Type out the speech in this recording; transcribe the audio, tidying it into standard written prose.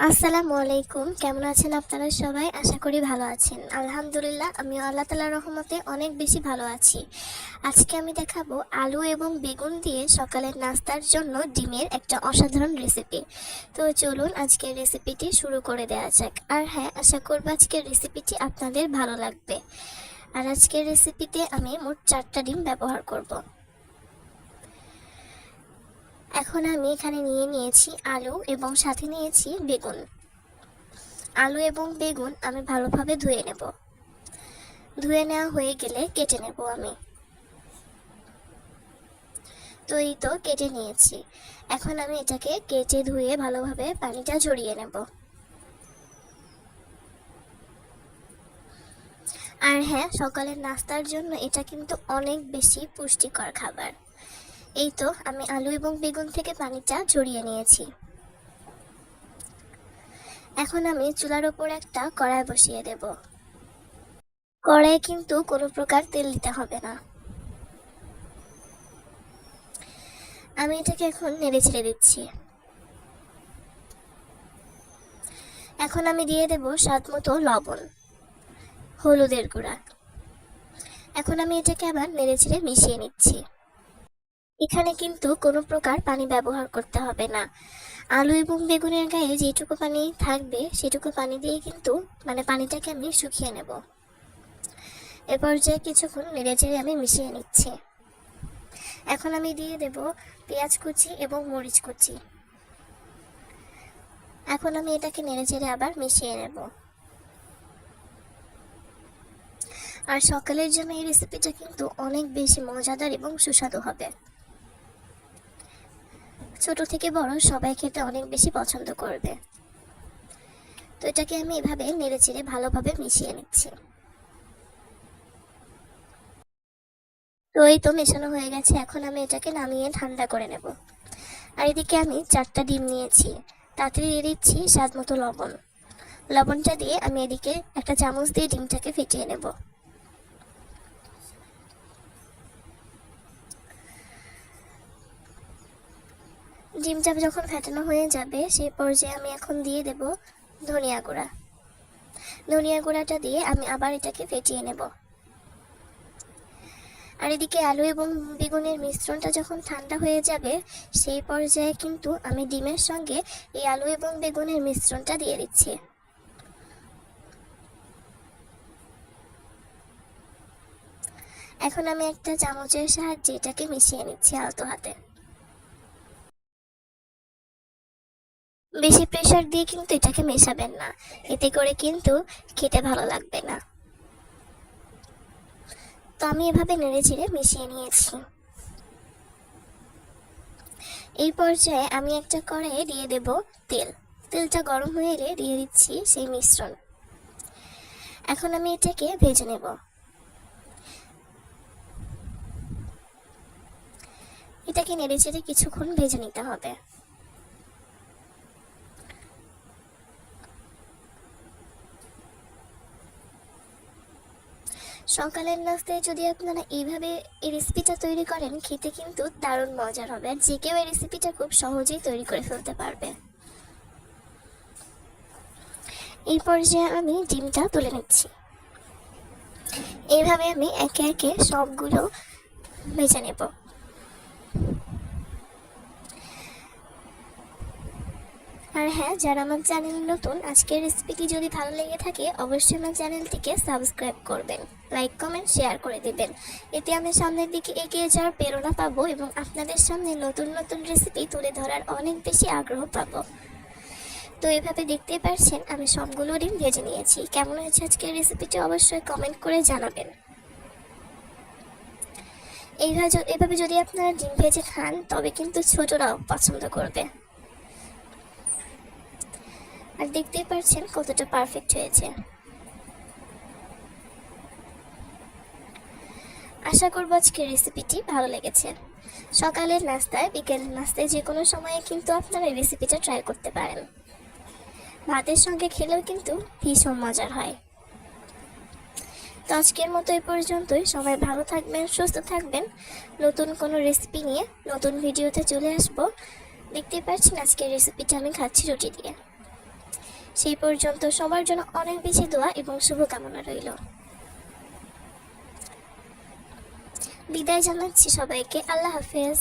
আসসালামু আলাইকুম। কেমন আছেন আপনারা সবাই? আশা করি ভালো আছেন। আলহামদুলিল্লাহ আমিও আল্লাহ তাআলার রহমতে অনেক বেশি ভালো আছি। আজকে আমি দেখাবো আলু এবং বেগুন দিয়ে সকালের নাস্তার জন্য ডিমের একটা অসাধারণ রেসিপি। তো চলুন আজকের রেসিপিটি শুরু করে দেওয়া যাক। আর হ্যাঁ, আশা করব আজকের রেসিপিটি আপনাদের ভালো লাগবে। আর আজকের রেসিপিতে আমি মোট 4টা ডিম ব্যবহার করব। এখন আমি এখানে নিয়েছি আলু এবং সাথে নিয়েছি বেগুন। আলু এবং বেগুন আমি ভালোভাবে ধুয়ে নেব। ধুয়ে নেওয়া হয়ে গেলে কেটে নেব আমি। তো এই তো কেটে নিয়েছি। এখন আমি এটাকে কেটে ধুয়ে ভালোভাবে পানিটা ঝরিয়ে নেব। আর হ্যাঁ, সকালের নাস্তার জন্য এটা কিন্তু অনেক বেশি পুষ্টিকর খাবার। এই তো আমি আলু এবং বেগুন থেকে পানিটা ঝরিয়ে নিয়েছি। এখন আমি চুলার ওপর একটা কড়াই বসিয়ে দেব। কড়াইয়ে কিন্তু কোনো প্রকার তেল দিতে হবে না। আমি এটাকে এখন নেড়ে ছেড়ে দিচ্ছি। এখন আমি দিয়ে দেব স্বাদ মতো লবণ, হলুদের গুঁড়া। এখন আমি এটাকে আবার নেড়ে ছেড়ে মিশিয়ে নিচ্ছি। এখানে কিন্তু কোনো প্রকার পানি ব্যবহার করতে হবে না। আলু এবং বেগুনের গায়ে যেটুকু পানি থাকবে সেটুকু পানি দিয়ে কিন্তু পানিটাকে আমি শুকিয়ে নেব। এ পর্যায়ে কিছুক্ষণ নেড়ে চেড়ে আমি মিশিয়ে নিচ্ছি। এখন আমি দিয়ে দেব পেঁয়াজ কুচি এবং মরিচ কুচি। এখন আমি এটাকে নেড়ে চেড়ে আবার মিশিয়ে নেব। আর সকালের জন্য এই রেসিপিটা কিন্তু অনেক বেশি মজাদার এবং সুস্বাদু হবে। ছোট থেকে বড় সবাই খেতে অনেক বেশি পছন্দ করবে। তো এটাকে আমি এভাবে নেড়েচেড়ে ভালোভাবে মিশিয়ে নিচ্ছি। তো এই তো মেশানো হয়ে গেছে। এখন আমি এটাকে নামিয়ে ঠান্ডা করে নেব। আর এদিকে আমি 4টা ডিম নিয়েছি। তাতে দিয়ে দিচ্ছি স্বাদ মতো লবণ। লবণটা দিয়ে আমি এদিকে একটা চামচ দিয়ে ডিমটাকে ফেটিয়ে নেব। ডিমটা যখন ফেটানো হয়ে যাবে সেই পর্যায়ে আমি এখন দিয়ে দেব ধনিয়া গুঁড়া। ধনিয়া গুঁড়াটা দিয়ে আমি আবার এটাকে ফেটিয়ে নেব। আর এদিকে আলু এবং বেগুনের মিশ্রণটা যখন ঠান্ডা হয়ে যাবে সেই পর্যায়ে কিন্তু আমি ডিমের সঙ্গে এই আলু এবং বেগুনের মিশ্রণটা দিয়ে দিচ্ছি। এখন আমি একটা চামচের সাহায্যে এটাকে মিশিয়ে নিচ্ছি আলতো হাতে। বেশি প্রেসার দিয়ে কিন্তু এটাকে মেশাবেন না, এতে করে কিন্তু খেতে ভালো লাগবে না। তো আমি এভাবে নেড়ে চেড়ে মিশিয়ে নিয়েছি। এই পর্যায়ে আমি একটা কড়াইয়ে দিয়ে দেব তেল। তেলটা গরম হয়ে এলে দিয়ে দিচ্ছি সেই মিশ্রণ। এখন আমি এটাকে ভেজে নেব। এটাকে নেড়ে চেড়ে কিছুক্ষণ ভেজে নিতে হবে। সকালের নাস্তায় যদি আপনারা এইভাবে এই রেসিপিটা তৈরি করেন খেতে কিন্তু দারুণ মজার হবে। আর যে কেউ এই রেসিপিটা খুব সহজেই তৈরি করে ফেলতে পারবে। এই পর্যায়ে আমি ডিমটা তুলে নিচ্ছি। এইভাবে আমি একে একে সবগুলো ভেজে নেব। আর হ্যাঁ, যারা আমার চ্যানেল নতুন, আজকের রেসিপিটি যদি ভালো লেগে থাকে অবশ্যই আমার চ্যানেলটিকে সাবস্ক্রাইব করবেন, লাইক কমেন্ট শেয়ার করে দিবেন। এতে আমি সামনের দিকে এগিয়ে যাওয়ার প্রেরণা পাবো এবং আপনাদের সামনে নতুন নতুন রেসিপি তুলে ধরার অনেক বেশি আগ্রহ পাবো। তো এভাবে দেখতেই পারছেন আমি সবগুলো ডিম ভেজে নিয়েছি। কেমন হয়েছে আজকের রেসিপিটি অবশ্যই কমেন্ট করে জানাবেন। এভাবে যদি আপনারা ডিম ভেজে খান তবে কিন্তু ছোটরাও পছন্দ করবে। আর দেখতেই পারছেন কতটা পারফেক্ট হয়েছে। আশা করব আজকের রেসিপিটি ভালো লেগেছে। সকালের নাস্তায়, বিকেলের নাস্তায় যে কোনো সময়ে কিন্তু আপনারা এই রেসিপিটা ট্রাই করতে পারেন। ভাতের সঙ্গে খেলেও কিন্তু ভীষণ মজার হয়। তো আজকের মতো এই পর্যন্তই। সবাই ভালো থাকবেন, সুস্থ থাকবেন। নতুন কোনো রেসিপি নিয়ে নতুন ভিডিওতে চলে আসবো। দেখতেই পাচ্ছেন আজকের রেসিপিটা আমি খাচ্ছি রুটি দিয়ে। সেই পর্যন্ত সবার জন্য অনেক বেশি দোয়া এবং শুভকামনা রইল। বিদায় জানাচ্ছি সবাইকে। আল্লাহ হাফেজ।